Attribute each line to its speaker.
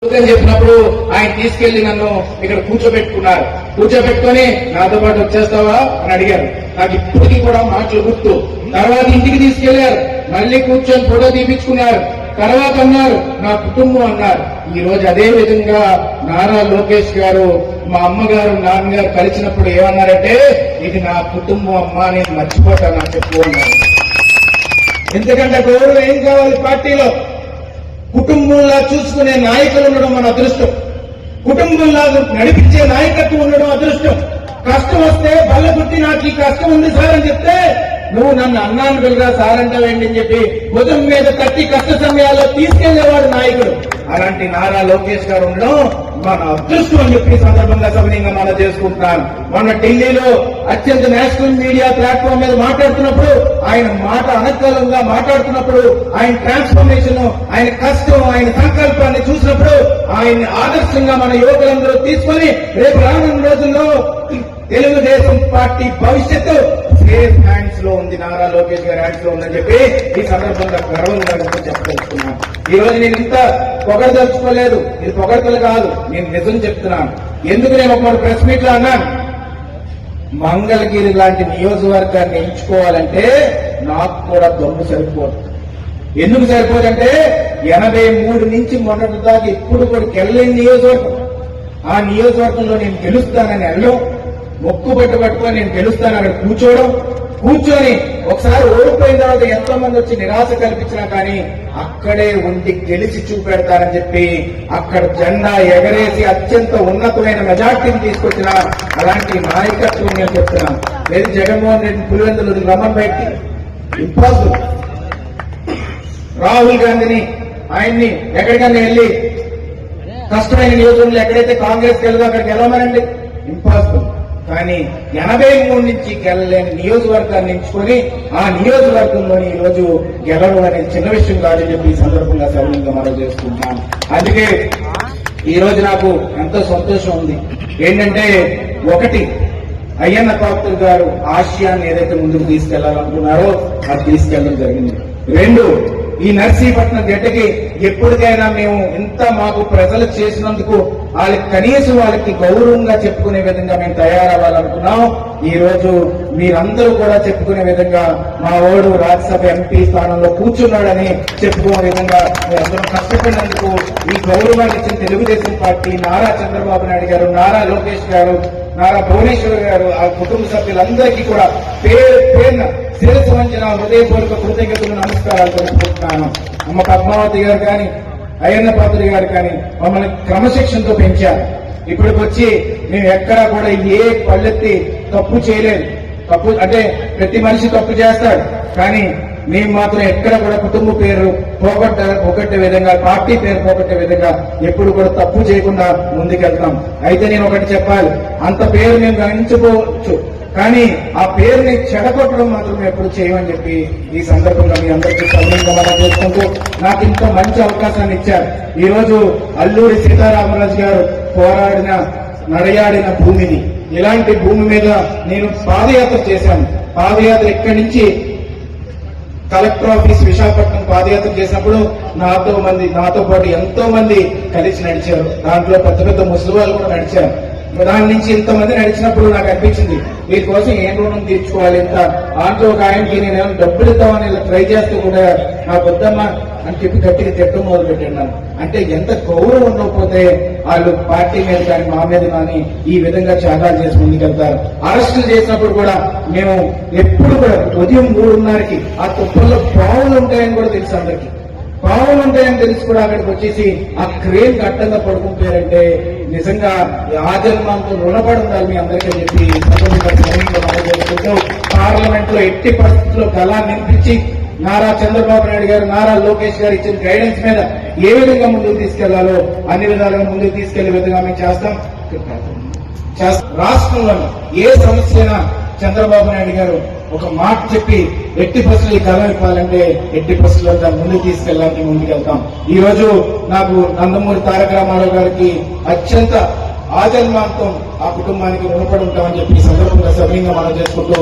Speaker 1: అని చెప్పినప్పుడు ఆయన తీసుకెళ్లి నన్ను ఇక్కడ కూర్చోబెట్టుకొని నాతో పాటు వచ్చేస్తావా అని అడిగారు. నాకు ఇప్పటికీ కూడా మాటలు గుర్తు. తర్వాత ఇంటికి తీసుకెళ్లారు, మళ్ళీ కూర్చొని ఫోటో తీపించుకున్నారు. తర్వాత అన్నారు నా కుటుంబం అన్నారు. ఈ రోజు అదే విధంగా నారా లోకేష్ గారు మా అమ్మగారు నాన్నగారు కలిసినప్పుడు ఏమన్నారంటే ఇది నా కుటుంబం అమ్మా, నేను మర్చిపోతాను అని చెప్పు అన్నారు. ఎందుకంటే గౌరవం ఏం కావాలి పార్టీలో? కుటుంబంలా చూసుకునే నాయకులు ఉండడం మన అదృష్టం, కుటుంబంలా నడిపించే నాయకత్వం ఉండడం అదృష్టం. కష్టం వస్తే బల్ల గుర్తి నాకు ఈ కష్టం ఉంది సార్ అని చెప్తే నువ్వు నన్ను అన్నాను పిల్లగా సార్ అంటావేంటి అని చెప్పి భుజం మీద తట్టి కష్ట సమయాల్లో తీసుకెళ్లేవాడు నాయకుడు. అలాంటి నారా లోకేష్ గారు ఉండడం మన అదృష్టం అని చెప్పి సందర్భంగా సవినీయంగా మనం చేసుకుంటున్నాను. మొన్న ఢిల్లీలో అత్యంత నేషనల్ మీడియా ప్లాట్ఫామ్ మీద మాట్లాడుతున్నప్పుడు ఆయన మాట అనర్గళంగా మాట్లాడుతున్నప్పుడు ఆయన ట్రాన్స్ఫర్మేషన్, ఆయన కష్టం, ఆయన సంకల్పాన్ని చూసినప్పుడు ఆయన్ని ఆదర్శంగా మన యువకులందరూ తీసుకొని రేపు రానున్న రోజుల్లో తెలుగుదేశం పార్టీ భవిష్యత్తు సేఫ్ హ్యాండ్స్ లో ఉంది, నారా లోకేష్ గారి హ్యాండ్స్ లో ఉందని చెప్పి ఈ సందర్భంగా గర్వంగా చెప్పదలుచుకున్నాను. ఈ రోజు నేను ఇంత పొగడదలుచుకోలేదు, ఇది పొగడతలు కాదు, నేను నిజం చెప్తున్నాను. ఎందుకు నేను ఒక ప్రెస్ మీట్ లో అన్నాను, మంగళగిరి లాంటి నియోజకవర్గాన్ని ఎంచుకోవాలంటే నాకు కూడా దొంగ సరిపోదు. ఎందుకు సరిపోదంటే 83 నుంచి మొన్నటి దాకా ఎప్పుడు కూడా గెలలేని నియోజకవర్గం. ఆ నియోజకవర్గంలో నేను గెలుస్తానని వెళ్ళడం, మొక్కుబట్టు పట్టుకొని నేను గెలుస్తానని అక్కడ కూర్చొని ఒకసారి ఓడిపోయిన తర్వాత ఎంతో మంది వచ్చి నిరాశ కల్పించినా కానీ అక్కడే ఉండి గెలిచి చూపెడతారని చెప్పి అక్కడ జెండా ఎగరేసి అత్యంత ఉన్నతమైన మెజార్టీని తీసుకొచ్చిన అలాంటి నాయకత్వం నేను చెప్తున్నాను. లేదు జగన్మోహన్ రెడ్డి పులివెందులు రమణ్ బయటికి ఇంపాసిబుల్. రాహుల్ గాంధీని ఆయన్ని ఎక్కడికన్నా వెళ్ళి కష్టమైన నియోజకవర్గంలో ఎక్కడైతే కాంగ్రెస్ గెలదో అక్కడికి వెళ్ళమనండి, ఇంపాసిబుల్. కానీ 83 నుంచి గెలలేని నియోజకవర్గాన్ని ఎంచుకొని ఆ నియోజకవర్గంలోని ఈ రోజు గెలవడం అనేది చిన్న విషయం కాదని చెప్పి ఈ సందర్భంగా సవినీయంగా మనం చేసుకుంటున్నాను. అందుకే ఈ రోజు నాకు ఎంతో సంతోషం ఉంది. ఏంటంటే ఒకటి, అయ్యన్న పాత్రుడు గారు ఆశయాన్ని ఏదైతే ముందుకు తీసుకెళ్లాలనుకున్నారో అది తీసుకెళ్లడం జరిగింది. రెండు, ఈ నర్సీపట్నం గడ్డకి ఎప్పటికైనా మేము ఇంత మాకు ప్రజలు చేసినందుకు కనీసం వాళ్ళకి గౌరవంగా చెప్పుకునే విధంగా మేము తయారవ్వాలనుకున్నాం. ఈ రోజు మీరందరూ కూడా చెప్పుకునే విధంగా మా ఓడు రాజ్యసభ ఎంపీ స్థానంలో కూర్చున్నాడని చెప్పుకునే విధంగా మీరందరూ కష్టపడినందుకు ఈ గౌరవాన్ని ఇచ్చిన తెలుగుదేశం పార్టీ, నారా చంద్రబాబు నాయుడు గారు, నారా లోకేష్ గారు, నారా భువనేశ్వర్ గారు, ఆ కుటుంబ సభ్యులందరికీ కూడా పేరున శిరస్సు వంచిన హృదయపూర్వక కృతజ్ఞతలు నమస్కారాలు తెలుపుకుంటున్నాను. అమ్మ పద్మావతి గారు కానీ, అయ్యన్న పాత్రుడు గారు కానీ మమ్మల్ని క్రమశిక్షణతో పెంచారు. ఇప్పటికొచ్చి మేము ఎక్కడా కూడా ఏ పళ్ళెత్తి తప్పు చేయలేదు. తప్పు అంటే ప్రతి మనిషి తప్పు చేస్తాడు, కానీ మేము మాత్రం ఎక్కడ కూడా కుటుంబ పేరు పోగొట్టే విధంగా, పార్టీ పేరు పోగొట్టే విధంగా ఎప్పుడు కూడా తప్పు చేయకుండా ముందుకెళ్తాం. అయితే నేను ఒకటి చెప్పాలి, అంత పేరు మేము గణించుకోవచ్చు, కానీ ఆ పేరుని చెడగొట్టడం మాత్రం ఎప్పుడు చేయమని చెప్పి ఈ సందర్భంగా మీ అందరికీ సౌకర్యంగా చేసుకుంటూ నాకు ఇంత మంచి అవకాశాన్ని ఇచ్చారు. ఈ రోజు అల్లూరి సీతారామరాజు గారు నడయాడిన భూమిని, ఇలాంటి భూమి మీద నేను పాదయాత్ర చేశాను. పాదయాత్ర ఇక్కడి నుంచి కలెక్టర్ ఆఫీస్ విశాఖపట్నం పాదయాత్ర చేసినప్పుడు నాతో పాటు ఎంతో మంది కలిసి నడిచారు. దాంట్లో పెద్ద పెద్ద ముసలి వాళ్ళు కూడా నడిచారు. దాని నుంచి ఇంతమంది నడిచినప్పుడు నాకు అనిపించింది వీటికోసం ఏం రుణం తీర్చుకోవాలి. ఇంత దాంట్లో ఒక ఆయనకి నేను డబ్బులు ఇద్దామని ఇలా ట్రై చేస్తూ కూడా నాకు వద్దమ్మా అని చెప్పి గట్టిగా తిట్టడం మొదలు పెట్టాను. అంటే ఎంత గౌరవం ఉండకపోతే వాళ్ళు పార్టీ మీద కానీ మా మీద కానీ ఈ విధంగా త్యాగాలు చేసి ముందుకెళ్తారు. అరెస్టులు చేసినప్పుడు కూడా మేము ఎప్పుడు కూడా ఉదయం 3:30కి ఆ తుప్పల్లో పావులు ఉంటాయని కూడా తెలుసు అందరికీ. పావులు ఉంటాయని తెలిసి కూడా అక్కడికి వచ్చేసి ఆ క్రేన్ అడ్డంగా పడుకుంటారంటే నిజంగా ఆ జన్మంతో రుణపడి ఉండాలి మీ అందరికీ చెప్పి చేసుకుంటూ పార్లమెంట్ లో ఎట్టి పరిస్థితుల్లో గలాన్ని నింపించి నారా చంద్రబాబు నాయుడు గారు, నారా లోకేష్ గారు ఇచ్చిన గైడెన్స్ మీద ఏ విధంగా ముందుకు తీసుకెళ్లాలో అన్ని విధాలుగా ముందుకు తీసుకెళ్లే విధంగా మేము చేస్తాం. రాష్ట్రంలో ఏ సమస్య అయినా చంద్రబాబు నాయుడు గారు ఒక మాట చెప్పి ఎట్టి బస్సులు కలం ఇవ్వాలంటే ఎట్టి బస్సులో దాన్ని ముందుకు తీసుకెళ్లాలని ముందుకెళ్తాం. ఈ రోజు నాకు నందమూరి తారక రామారావు గారికి అత్యంత ఆజన్మాంతం ఆ కుటుంబానికి రుణపడి ఉంటామని చెప్పి సందర్భంగా సభ్యంగా మనం చేసుకుంటూ